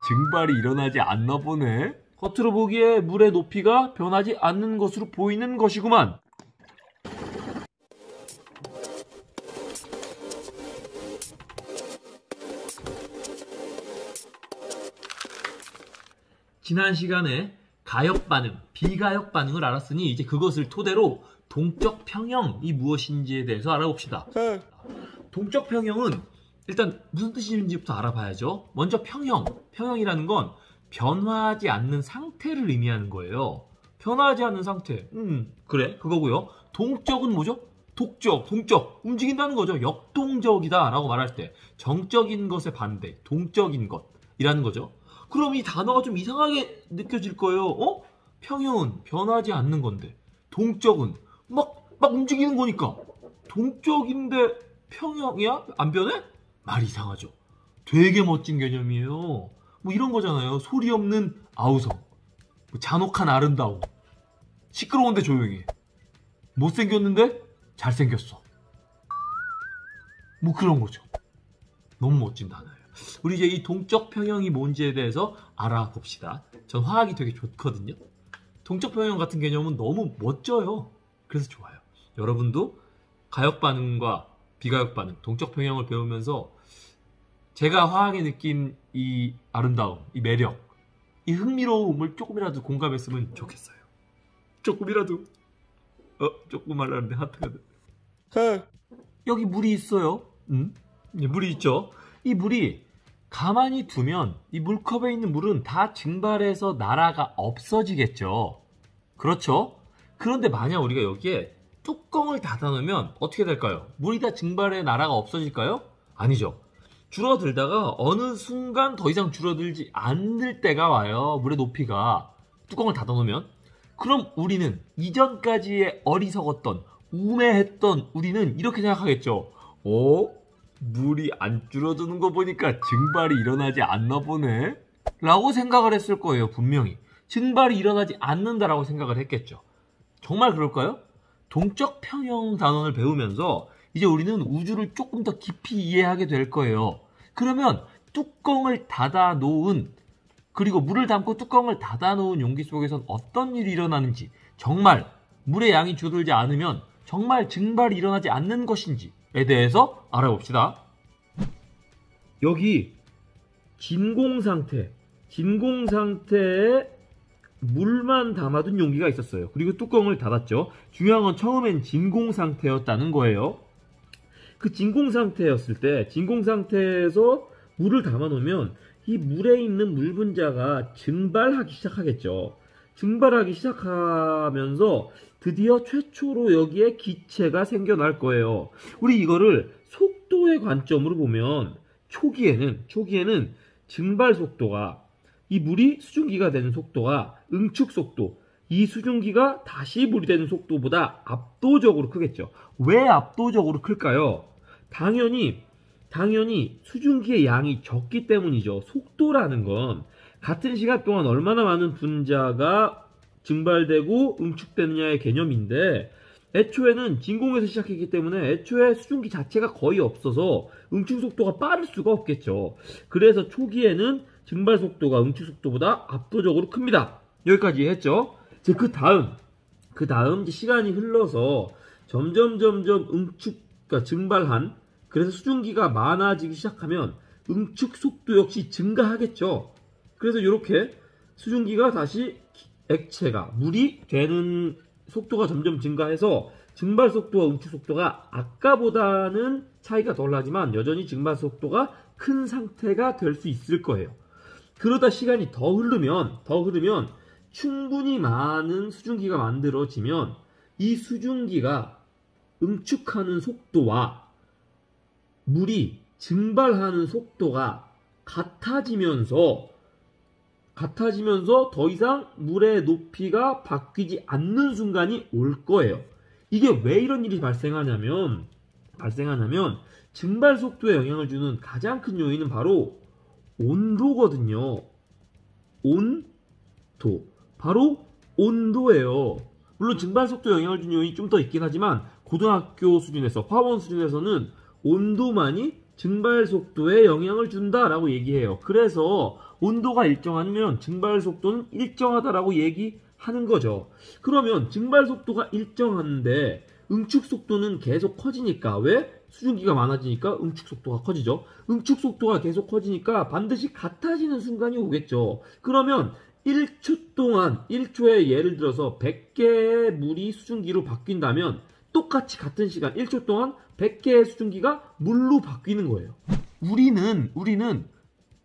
증발이 일어나지 않나 보네. 겉으로 보기에 물의 높이가 변하지 않는 것으로 보이는 것이구만. 지난 시간에 가역 반응, 비가역 반응을 알았으니 이제 그것을 토대로 동적 평형이 무엇인지에 대해서 알아봅시다. 동적 평형은 일단 무슨 뜻인지부터 알아봐야죠. 먼저 평형이라는 건 변화하지 않는 상태를 의미하는 거예요. 변화하지 않는 상태. 그래, 그거고요. 동적은 뭐죠? 동적, 움직인다는 거죠. 역동적이다 라고 말할 때 정적인 것의 반대, 동적인 것이라는 거죠. 그럼 이 단어가 좀 이상하게 느껴질 거예요. 평형은 변하지 않는 건데 동적은 막 움직이는 거니까 동적인데 평형이야? 안 변해? 말이 이상하죠. 되게 멋진 개념이에요. 뭐 이런 거잖아요. 소리 없는 아우성, 잔혹한 아름다움, 시끄러운데 조용해, 못생겼는데 잘생겼어. 뭐 그런 거죠. 너무 멋진 단어예요. 우리 이제 이 동적 평형이 뭔지에 대해서 알아봅시다. 전 화학이 되게 좋거든요. 동적 평형 같은 개념은 너무 멋져요. 그래서 좋아요. 여러분도 가역 반응과 비가역 반응, 동적 평형을 배우면서 제가 화학에 느낀 이 아름다움, 이 매력, 이 흥미로움을 조금이라도 공감했으면 좋겠어요. 조금이라도. 조금 하려는데 하트가 돼. 여기 물이 있어요. 물이 있죠. 이 물이 가만히 두면 이 물컵에 있는 물은 다 증발해서 나라가 없어지겠죠. 그렇죠? 그런데 만약 우리가 여기에 뚜껑을 닫아 놓으면 어떻게 될까요? 물이 다 증발해 나라가 없어질까요? 아니죠. 줄어들다가 어느 순간 더 이상 줄어들지 않을 때가 와요. 물의 높이가. 뚜껑을 닫아 놓으면. 그럼 우리는 이전까지의 어리석었던, 우매했던 우리는 이렇게 생각하겠죠. 물이 안 줄어드는 거 보니까 증발이 일어나지 않나 보네 라고 생각을 했을 거예요. 분명히 증발이 일어나지 않는다라고 생각을 했겠죠. 정말 그럴까요? 동적 평형 단원을 배우면서 이제 우리는 우주를 조금 더 깊이 이해하게 될 거예요. 그러면 뚜껑을 닫아 놓은, 그리고 물을 담고 뚜껑을 닫아 놓은 용기 속에선 어떤 일이 일어나는지, 정말 물의 양이 줄어들지 않으면 정말 증발이 일어나지 않는 것인지에 대해서 알아봅시다. 여기 진공 상태에 물만 담아둔 용기가 있었어요. 그리고 뚜껑을 닫았죠. 중요한 건 처음엔 진공 상태였다는 거예요. 그 진공 상태였을 때, 진공 상태에서 물을 담아 놓으면 이 물에 있는 물 분자가 증발하기 시작하겠죠. 증발하기 시작하면서 드디어 최초로 여기에 기체가 생겨날 거예요. 우리 이거를 속도의 관점으로 보면 초기에는 증발 속도가, 이 물이 수증기가 되는 속도가 응축 속도, 이 수증기가 다시 물이 되는 속도보다 압도적으로 크겠죠. 왜 압도적으로 클까요? 당연히 수증기의 양이 적기 때문이죠. 속도라는 건 같은 시간 동안 얼마나 많은 분자가 증발되고 응축되느냐의 개념인데, 애초에는 진공에서 시작했기 때문에 애초에 수증기 자체가 거의 없어서 응축 속도가 빠를 수가 없겠죠. 그래서 초기에는 증발 속도가 응축 속도보다 압도적으로 큽니다. 여기까지 했죠. 이제 그 다음 이제 시간이 흘러서 점점 그러니까 증발한, 그래서 수증기가 많아지기 시작하면 응축 속도 역시 증가하겠죠. 그래서 이렇게 수증기가 다시 액체가, 물이 되는 속도가 점점 증가해서 증발 속도와 응축 속도가 아까보다는 차이가 덜 나지만 여전히 증발 속도가 큰 상태가 될 수 있을 거예요. 그러다 시간이 더 흐르면 충분히 많은 수증기가 만들어지면 이 수증기가 응축하는 속도와 물이 증발하는 속도가 같아지면서 더 이상 물의 높이가 바뀌지 않는 순간이 올 거예요. 이게 왜 이런 일이 발생하냐면 증발 속도에 영향을 주는 가장 큰 요인은 바로 온도거든요. 바로 온도예요. 물론 증발 속도에 영향을 주는 요인이 좀 더 있긴 하지만 고등학교 수준에서, 화원 수준에서는 온도만이 증발 속도에 영향을 준다라고 얘기해요. 그래서 온도가 일정하면 증발 속도는 일정하다라고 얘기하는 거죠. 그러면 증발 속도가 일정한데 응축 속도는 계속 커지니까 왜? 수증기가 많아지니까 응축 속도가 커지죠. 응축 속도가 계속 커지니까 반드시 같아지는 순간이 오겠죠. 그러면 1초 동안 1초에 예를 들어서 100개의 물이 수증기로 바뀐다면 똑같이 같은 시간 1초 동안 100개의 수증기가 물로 바뀌는 거예요. 우리는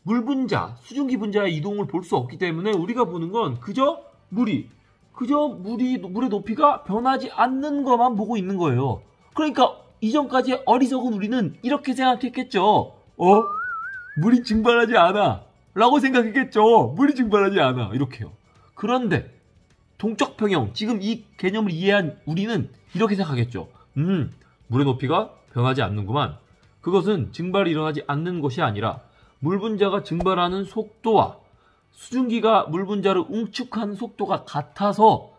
물 분자, 수증기 분자의 이동을 볼 수 없기 때문에 우리가 보는 건 그저 물의 높이가 변하지 않는 것만 보고 있는 거예요. 그러니까 이전까지 어리석은 우리는 이렇게 생각했겠죠. 물이 증발하지 않아 라고 생각했겠죠. 물이 증발하지 않아 이렇게요. 그런데 동적 평형, 지금 이 개념을 이해한 우리는 이렇게 생각하겠죠. 물의 높이가 변하지 않는구만. 그것은 증발이 일어나지 않는 것이 아니라 물 분자가 증발하는 속도와 수증기가 물 분자를 응축하는 속도가 같아서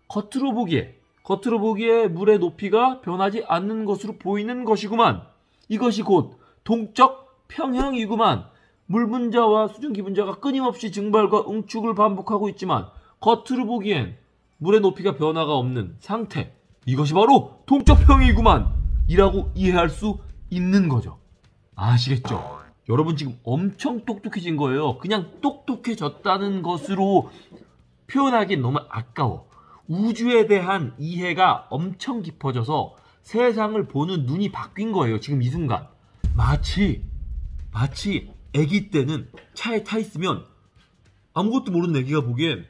겉으로 보기에 물의 높이가 변하지 않는 것으로 보이는 것이구만. 이것이 곧 동적 평형이구만. 물 분자와 수증기 분자가 끊임없이 증발과 응축을 반복하고 있지만 겉으로 보기엔 물의 높이가 변화가 없는 상태. 이것이 바로 동적 평형이구만. 이라고 이해할 수 있는 거죠. 아시겠죠? 여러분 지금 엄청 똑똑해진 거예요. 그냥 똑똑해졌다는 것으로 표현하기엔 너무 아까워. 우주에 대한 이해가 엄청 깊어져서 세상을 보는 눈이 바뀐 거예요. 지금 이 순간. 마치 아기 때는 차에 타 있으면 아무것도 모르는 아기가 보기엔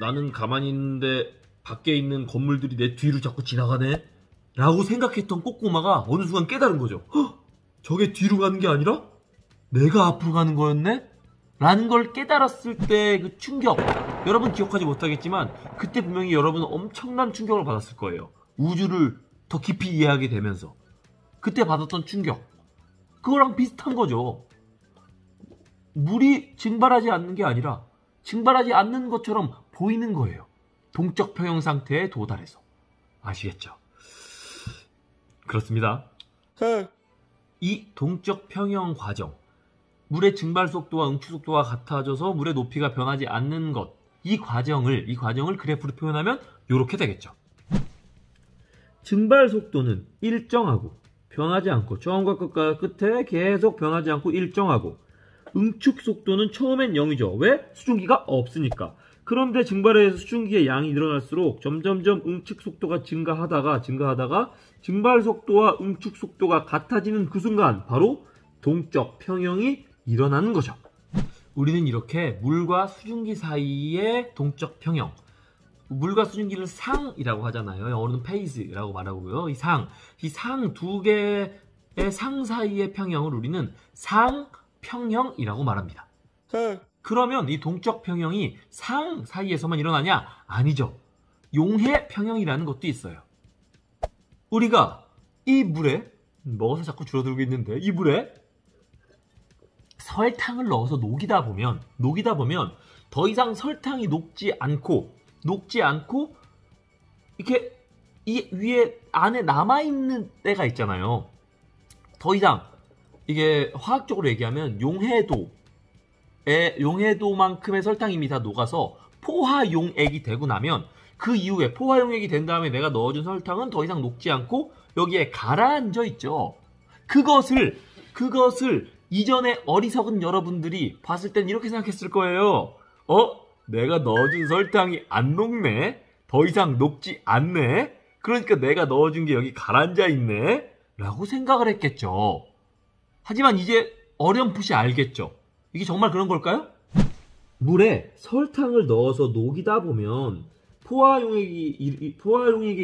나는 가만히 있는데 밖에 있는 건물들이 내 뒤를 자꾸 지나가네 라고 생각했던 꼬꼬마가 어느 순간 깨달은 거죠. 저게 뒤로 가는 게 아니라 내가 앞으로 가는 거였네? 라는 걸 깨달았을 때 그 충격, 여러분 기억하지 못하겠지만 그때 분명히 여러분은 엄청난 충격을 받았을 거예요. 우주를 더 깊이 이해하게 되면서 그때 받았던 충격, 그거랑 비슷한 거죠. 물이 증발하지 않는 게 아니라 증발하지 않는 것처럼 보이는 거예요. 동적 평형 상태에 도달해서. 아시겠죠? 그렇습니다. 이 동적 평형 과정, 물의 증발 속도와 응축 속도가 같아져서 물의 높이가 변하지 않는 것, 이 과정을 그래프로 표현하면 이렇게 되겠죠. 증발 속도는 일정하고 변하지 않고 처음과 끝에 계속 변하지 않고 일정하고, 응축 속도는 처음엔 0이죠. 왜? 수증기가 없으니까. 그런데 증발해서 수증기의 양이 늘어날수록 점점점 응축 속도가 증가하다가 증발 속도와 응축 속도가 같아지는 그 순간 바로 동적 평형이 일어나는 거죠. 우리는 이렇게 물과 수증기 사이의 동적 평형, 물과 수증기를 상이라고 하잖아요. 영어로는 페이즈라고 말하고요. 이 상 두 개의 상 사이의 평형을 우리는 상평형이라고 말합니다. 그러면 이 동적 평형이 상 사이에서만 일어나냐? 아니죠. 용해 평형이라는 것도 있어요. 우리가 이 물에, 먹어서 자꾸 줄어들고 있는데, 이 물에 설탕을 넣어서 녹이다 보면 더 이상 설탕이 녹지 않고 이렇게 이 위에 안에 남아있는 때가 있잖아요. 더 이상 이게 화학적으로 얘기하면 용해도만큼의 설탕이 이미 다 녹아서 포화용액이 되고 나면, 그 이후에 포화용액이 된 다음에 내가 넣어준 설탕은 더 이상 녹지 않고 여기에 가라앉아 있죠. 그것을 이전에 어리석은 여러분들이 봤을 땐 이렇게 생각했을 거예요. 내가 넣어준 설탕이 안 녹네? 더 이상 녹지 않네? 그러니까 내가 넣어준 게 여기 가라앉아 있네? 라고 생각을 했겠죠. 하지만 이제 어렴풋이 알겠죠. 이게 정말 그런 걸까요? 물에 설탕을 넣어서 녹이다 보면 포화용액이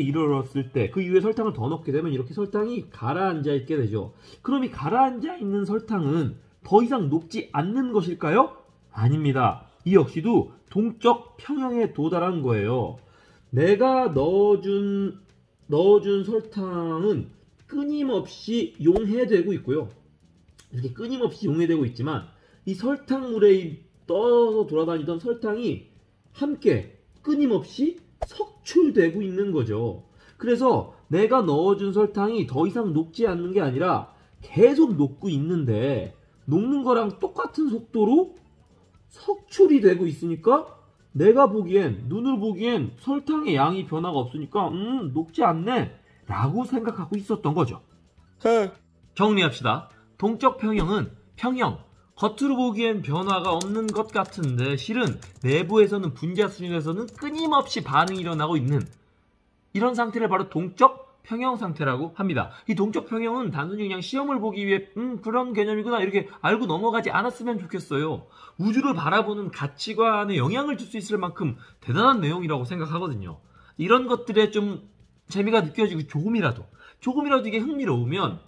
이르렀을 때 그 이후에 설탕을 더 넣게 되면 이렇게 설탕이 가라앉아 있게 되죠. 그럼 이 가라앉아 있는 설탕은 더 이상 녹지 않는 것일까요? 아닙니다. 이 역시도 동적 평형에 도달한 거예요. 내가 넣어준 설탕은 끊임없이 용해되고 있고요. 이렇게 끊임없이 용해되고 있지만 이 설탕물에 떠서 돌아다니던 설탕이 함께 끊임없이 석출되고 있는 거죠. 그래서 내가 넣어준 설탕이 더 이상 녹지 않는 게 아니라 계속 녹고 있는데 녹는 거랑 똑같은 속도로 석출이 되고 있으니까 내가 보기엔, 눈으로 보기엔 설탕의 양이 변화가 없으니까 녹지 않네 라고 생각하고 있었던 거죠. 정리합시다. 동적 평형은 평형, 겉으로 보기엔 변화가 없는 것 같은데 실은 내부에서는 분자수준에서는 끊임없이 반응이 일어나고 있는 이런 상태를 바로 동적 평형 상태라고 합니다. 이 동적 평형은 단순히 그냥 시험을 보기 위해 그런 개념이구나 이렇게 알고 넘어가지 않았으면 좋겠어요. 우주를 바라보는 가치관에 영향을 줄 수 있을 만큼 대단한 내용이라고 생각하거든요. 이런 것들에 좀 재미가 느껴지고 조금이라도 이게 흥미로우면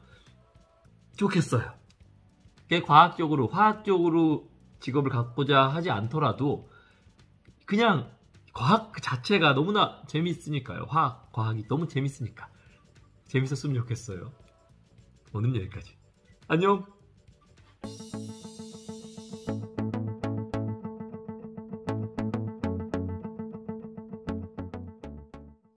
좋겠어요. 과학적으로, 화학적으로 직업을 갖고자 하지 않더라도 그냥 과학 그 자체가 너무나 재밌으니까요. 과학이 너무 재밌으니까 재밌었으면 좋겠어요. 오늘 여기까지. 안녕.